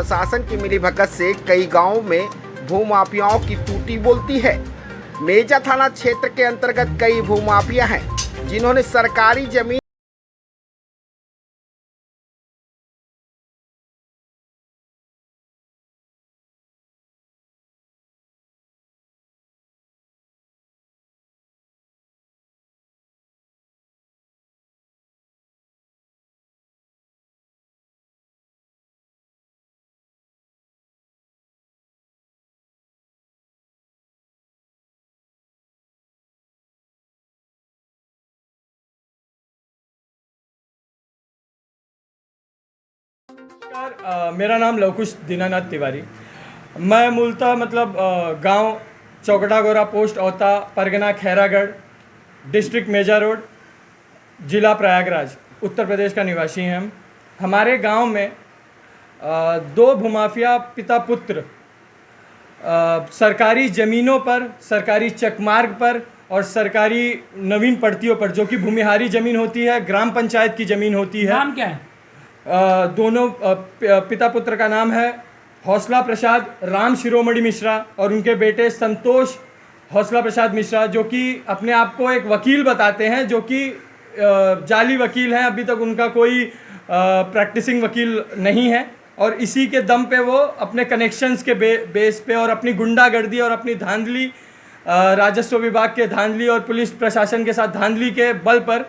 प्रशासन की मिलीभगत से कई गांवों में भूमाफियाओं की टूटी बोलती है। मेजा थाना क्षेत्र के अंतर्गत कई भूमाफिया हैं जिन्होंने सरकारी जमीन नमस्कार, मेरा नाम लवकुश दीनानाथ तिवारी। मैं मूलतः गांव चौकड़ा गोरा, पोस्ट औता, परगना खैरागढ़, डिस्ट्रिक्ट मेजा रोड, जिला प्रयागराज, उत्तर प्रदेश का निवासी हैं। हमारे गांव में दो भूमाफिया पिता पुत्र सरकारी ज़मीनों पर, सरकारी चकमार्ग पर और सरकारी नवीन पड़तियों पर, जो कि भूमिहारी ज़मीन होती है, ग्राम पंचायत की ज़मीन होती है। नाम क्या है? दोनों पिता पुत्र का नाम है हौसला प्रसाद राम शिरोमणि मिश्रा और उनके बेटे संतोष हौसला प्रसाद मिश्रा, जो कि अपने आप को एक वकील बताते हैं, जो कि जाली वकील हैं। अभी तक उनका कोई प्रैक्टिसिंग वकील नहीं है और इसी के दम पे वो अपने कनेक्शंस के बेस पे और अपनी गुंडागर्दी और अपनी धांधली, राजस्व विभाग के धांधली और पुलिस प्रशासन के साथ धांधली के बल पर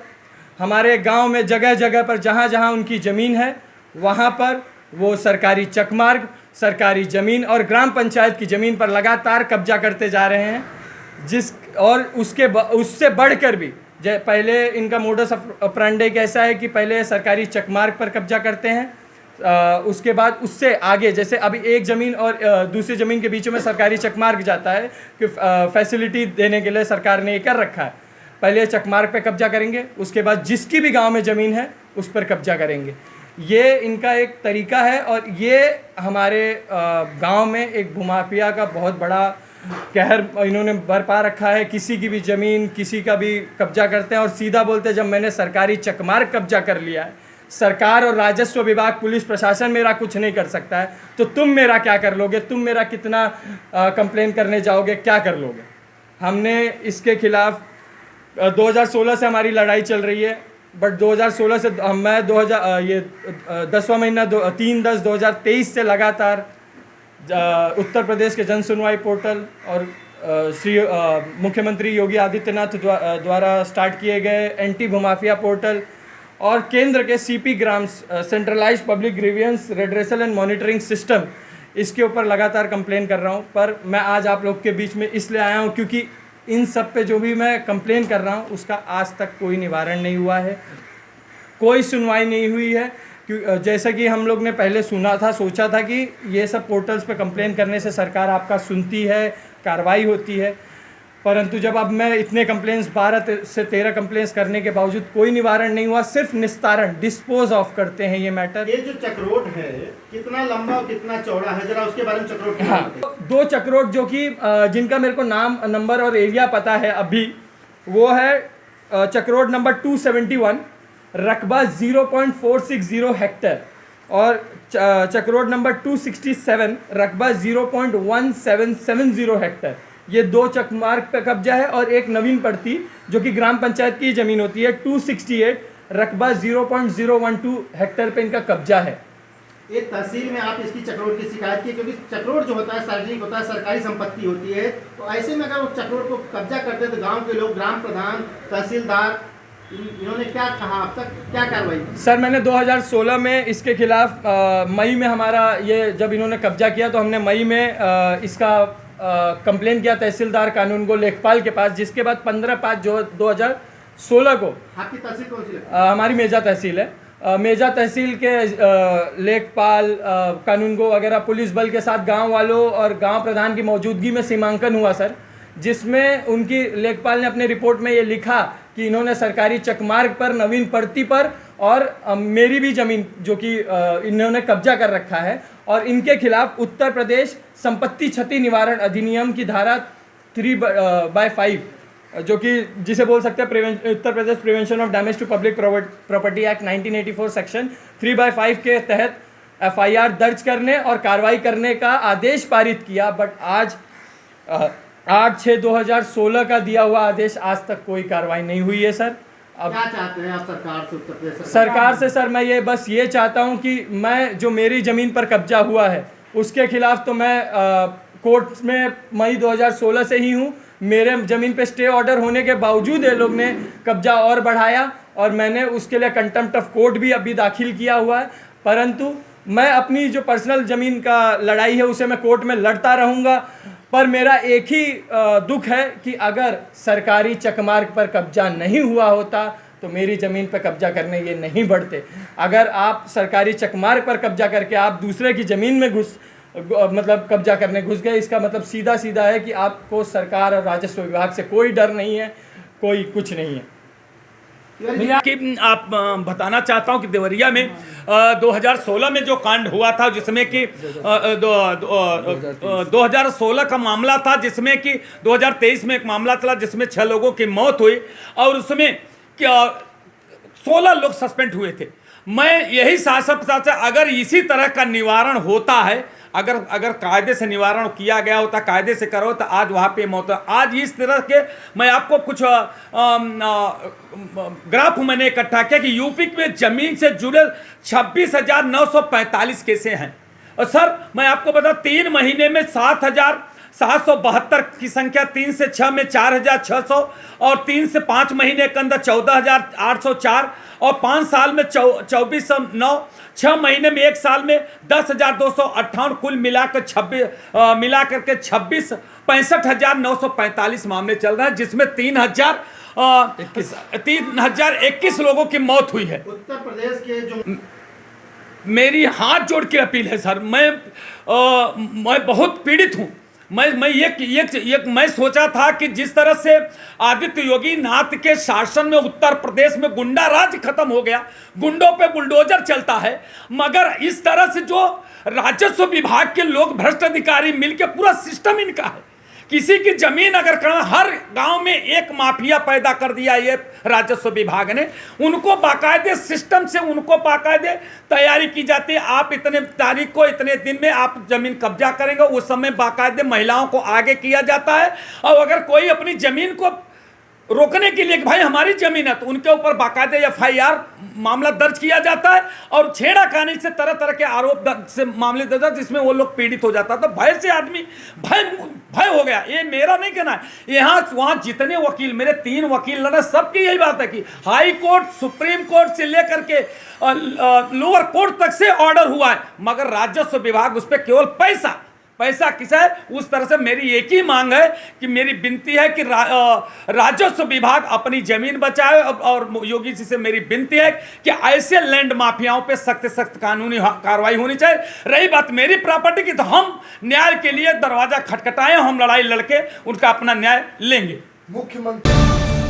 हमारे गांव में जगह जगह पर जहां जहां उनकी ज़मीन है वहां पर वो सरकारी चकमार्ग, सरकारी ज़मीन और ग्राम पंचायत की ज़मीन पर लगातार कब्जा करते जा रहे हैं। और उससे बढ़कर भी पहले इनका मोडस ऑपरेंडी कैसा है कि पहले सरकारी चकमार्ग पर कब्जा करते हैं, उसके बाद उससे आगे, जैसे अभी एक ज़मीन और दूसरी ज़मीन के बीच में सरकारी चकमार्ग जाता है कि फैसिलिटी देने के लिए सरकार ने ये कर रखा है। पहले चकमार्ग पे कब्जा करेंगे, उसके बाद जिसकी भी गांव में ज़मीन है उस पर कब्जा करेंगे। ये इनका एक तरीका है और ये हमारे गांव में एक भूमाफिया का बहुत बड़ा कहर इन्होंने बरपा रखा है। किसी की भी ज़मीन, किसी का भी कब्जा करते हैं और सीधा बोलते हैं, जब मैंने सरकारी चकमार्ग कब्जा कर लिया है, सरकार और राजस्व विभाग, पुलिस प्रशासन मेरा कुछ नहीं कर सकता है, तो तुम मेरा क्या कर लोगे? तुम मेरा कितना कंप्लेन करने जाओगे, क्या कर लोगे? हमने इसके खिलाफ 2016 से हमारी लड़ाई चल रही है, बट 2016 से मैं 10वां महीना 3/10/2023 से लगातार उत्तर प्रदेश के जन सुनवाई पोर्टल और श्री मुख्यमंत्री योगी आदित्यनाथ द्वारा स्टार्ट किए गए एंटी भूमाफिया पोर्टल और केंद्र के CP gram, centralised public grievance redressal and monitoring system, इसके ऊपर लगातार कंप्लेन कर रहा हूँ। पर मैं आज आप लोग के बीच में इसलिए आया हूँ क्योंकि इन सब पे जो भी मैं कंप्लेन कर रहा हूँ उसका आज तक कोई निवारण नहीं हुआ है, कोई सुनवाई नहीं हुई है। जैसा कि हम लोग ने पहले सुना था, सोचा था कि ये सब पोर्टल्स पे कंप्लेन करने से सरकार आपका सुनती है, कार्रवाई होती है, परंतु जब अब मैं इतने कंप्लेंट्स 12 से 13 कंप्लेंट्स करने के बावजूद कोई निवारण नहीं हुआ, सिर्फ निस्तारण, डिस्पोज ऑफ करते हैं ये मैटर। ये जो चक्रोट है कितना लंबा और कितना चौड़ा है, जरा उसके बारे में चक्रोट। हाँ, दो चक्रोट जो कि जिनका मेरे को नाम, नंबर और एरिया पता है अभी, वो है चक्रोट नंबर 271, रकबा 0.460 हेक्टेयर, और चक्रोट नंबर 267, रकबा 0.1770 हेक्टेयर। ये दो चकमार्ग पे कब्जा है और एक नवीन पड़ती जो कि ग्राम पंचायत की ज़मीन होती है 268, रकबा 0.012 हेक्टेयर पे इनका कब्जा है। ये तहसील में आप इसकी चक्रोट की शिकायत की, क्योंकि चक्रोट जो होता है सार्वजनिक होता है, सरकारी संपत्ति होती है, तो ऐसे में अगर वो चक्रोट को कब्जा करते तो गाँव के लोग, ग्राम प्रधान, तहसीलदार, इन्होंने क्या कहा, अब तक क्या कार्रवाई की? सर, मैंने 2016 में इसके खिलाफ मई में हमारा ये जब इन्होंने कब्जा किया तो हमने मई में इसका कंप्लेन किया तहसीलदार कानूनगो लेखपाल के पास, जिसके बाद 15/5/2016 को आपकी तहसील कौन सी है? हमारी मेजा तहसील है, मेजा तहसील के लेखपाल, कानूनगो वगैरह पुलिस बल के साथ गांव वालों और गांव प्रधान की मौजूदगी में सीमांकन हुआ सर, जिसमें उनकी लेखपाल ने अपने रिपोर्ट में ये लिखा कि इन्होंने सरकारी चकमार्ग पर, नवीन पड़ती पर और मेरी भी ज़मीन जो कि इन्होंने कब्जा कर रखा है, और इनके खिलाफ उत्तर प्रदेश संपत्ति क्षति निवारण अधिनियम की धारा 3/5, जो कि जिसे बोल सकते हैं Uttar Pradesh prevention of damage to public property act 1984 section 3/5 के तहत एफआईआर दर्ज करने और कार्रवाई करने का आदेश पारित किया, बट आज 8/6/2016 का दिया हुआ आदेश आज तक कोई कार्रवाई नहीं हुई है सर। अब क्या चाहते हैं आप सरकार से, उत्तर प्रदेश सरकार से सर मैं ये चाहता हूं कि मैं जो मेरी ज़मीन पर कब्जा हुआ है उसके खिलाफ तो मैं कोर्ट में मई 2016 से ही हूं। मेरे ज़मीन पे स्टे ऑर्डर होने के बावजूद ये लोग ने कब्जा और बढ़ाया और मैंने उसके लिए कंटेम्प्ट ऑफ कोर्ट भी अभी दाखिल किया हुआ है। परंतु मैं अपनी जो पर्सनल ज़मीन का लड़ाई है उसे मैं कोर्ट में लड़ता रहूँगा। पर मेरा एक ही दुख है कि अगर सरकारी चकमार्ग पर कब्जा नहीं हुआ होता तो मेरी ज़मीन पर कब्जा करने ये नहीं बढ़ते। अगर आप सरकारी चकमार्ग पर कब्जा करके आप दूसरे की ज़मीन में मतलब कब्जा करने घुस गए, इसका मतलब सीधा सीधा है कि आपको सरकार और राजस्व विभाग से कोई डर नहीं है, कोई कुछ नहीं है। कि आप बताना चाहता हूं कि देवरिया में 2016 में जो कांड हुआ था जिसमें कि 2016 का मामला था, जिसमें कि 2023 में एक मामला चला जिसमें 6 लोगों की मौत हुई और उसमें 16 लोग सस्पेंड हुए थे। मैं यही साथ अगर इसी तरह का निवारण होता है, अगर कायदे से निवारण किया गया होता, कायदे से करो तो आज वहाँ पे मौत। आज इस तरह के मैं आपको कुछ ग्राफ मैंने इकट्ठा किया कि यूपी में जमीन से जुड़े 26,945 केसें हैं। और सर मैं आपको बता 3 महीने में 7,772 की संख्या, 3 से 6 में 4,600 और 3 से 5 महीने के अंदर 14,804 और 5 साल में 2,409, 6 महीने में 1 साल में 10,258, कुल मिलाकर 65,945 मामले चल रहे हैं, जिसमें 3,021 लोगों की मौत हुई है। उत्तर प्रदेश के जो मेरी हाथ जोड़ के अपील है सर, मैं बहुत पीड़ित हूँ। मैं सोचा था कि जिस तरह से आदित्य योगी नाथ के शासन में उत्तर प्रदेश में गुंडा राज खत्म हो गया, गुंडों पे बुलडोजर चलता है, मगर इस तरह से जो राजस्व विभाग के लोग भ्रष्ट अधिकारी मिलके पूरा सिस्टम इनका है, किसी की जमीन अगर करना, हर गांव में एक माफिया पैदा कर दिया ये राजस्व विभाग ने। उनको बाकायदे सिस्टम से उनको बाकायदे तैयारी की जाती है, आप इतने तारीख को इतने दिन में आप जमीन कब्जा करेंगे, उस समय बाकायदे महिलाओं को आगे किया जाता है। और अगर कोई अपनी जमीन को रोकने के लिए कि भाई हमारी जमीन है तो उनके ऊपर बाकायदे एफआईआर मामला दर्ज किया जाता है और छेड़खानी से तरह तरह के आरोप से मामले दर्ज, जिसमें वो लोग पीड़ित हो जाता है। तो भय से आदमी भय हो गया। ये मेरा नहीं कहना है, यहाँ वहाँ जितने वकील, मेरे 3 वकील लड़े, सबकी यही बात है कि हाई कोर्ट, सुप्रीम कोर्ट से लेकर के लोअर कोर्ट तक से ऑर्डर हुआ है, मगर राजस्व विभाग उस पर केवल पैसा किसा है। उस तरह से मेरी एक ही मांग है कि मेरी विनती है कि राजस्व विभाग अपनी जमीन बचाए। और योगी जी से मेरी विनती है कि ऐसे लैंड माफियाओं पे सख्त कानूनी कार्रवाई होनी चाहिए। रही बात मेरी प्रॉपर्टी की, तो हम न्याय के लिए दरवाजा खटखटाएं, हम लड़ाई लड़के उनका अपना न्याय लेंगे। मुख्यमंत्री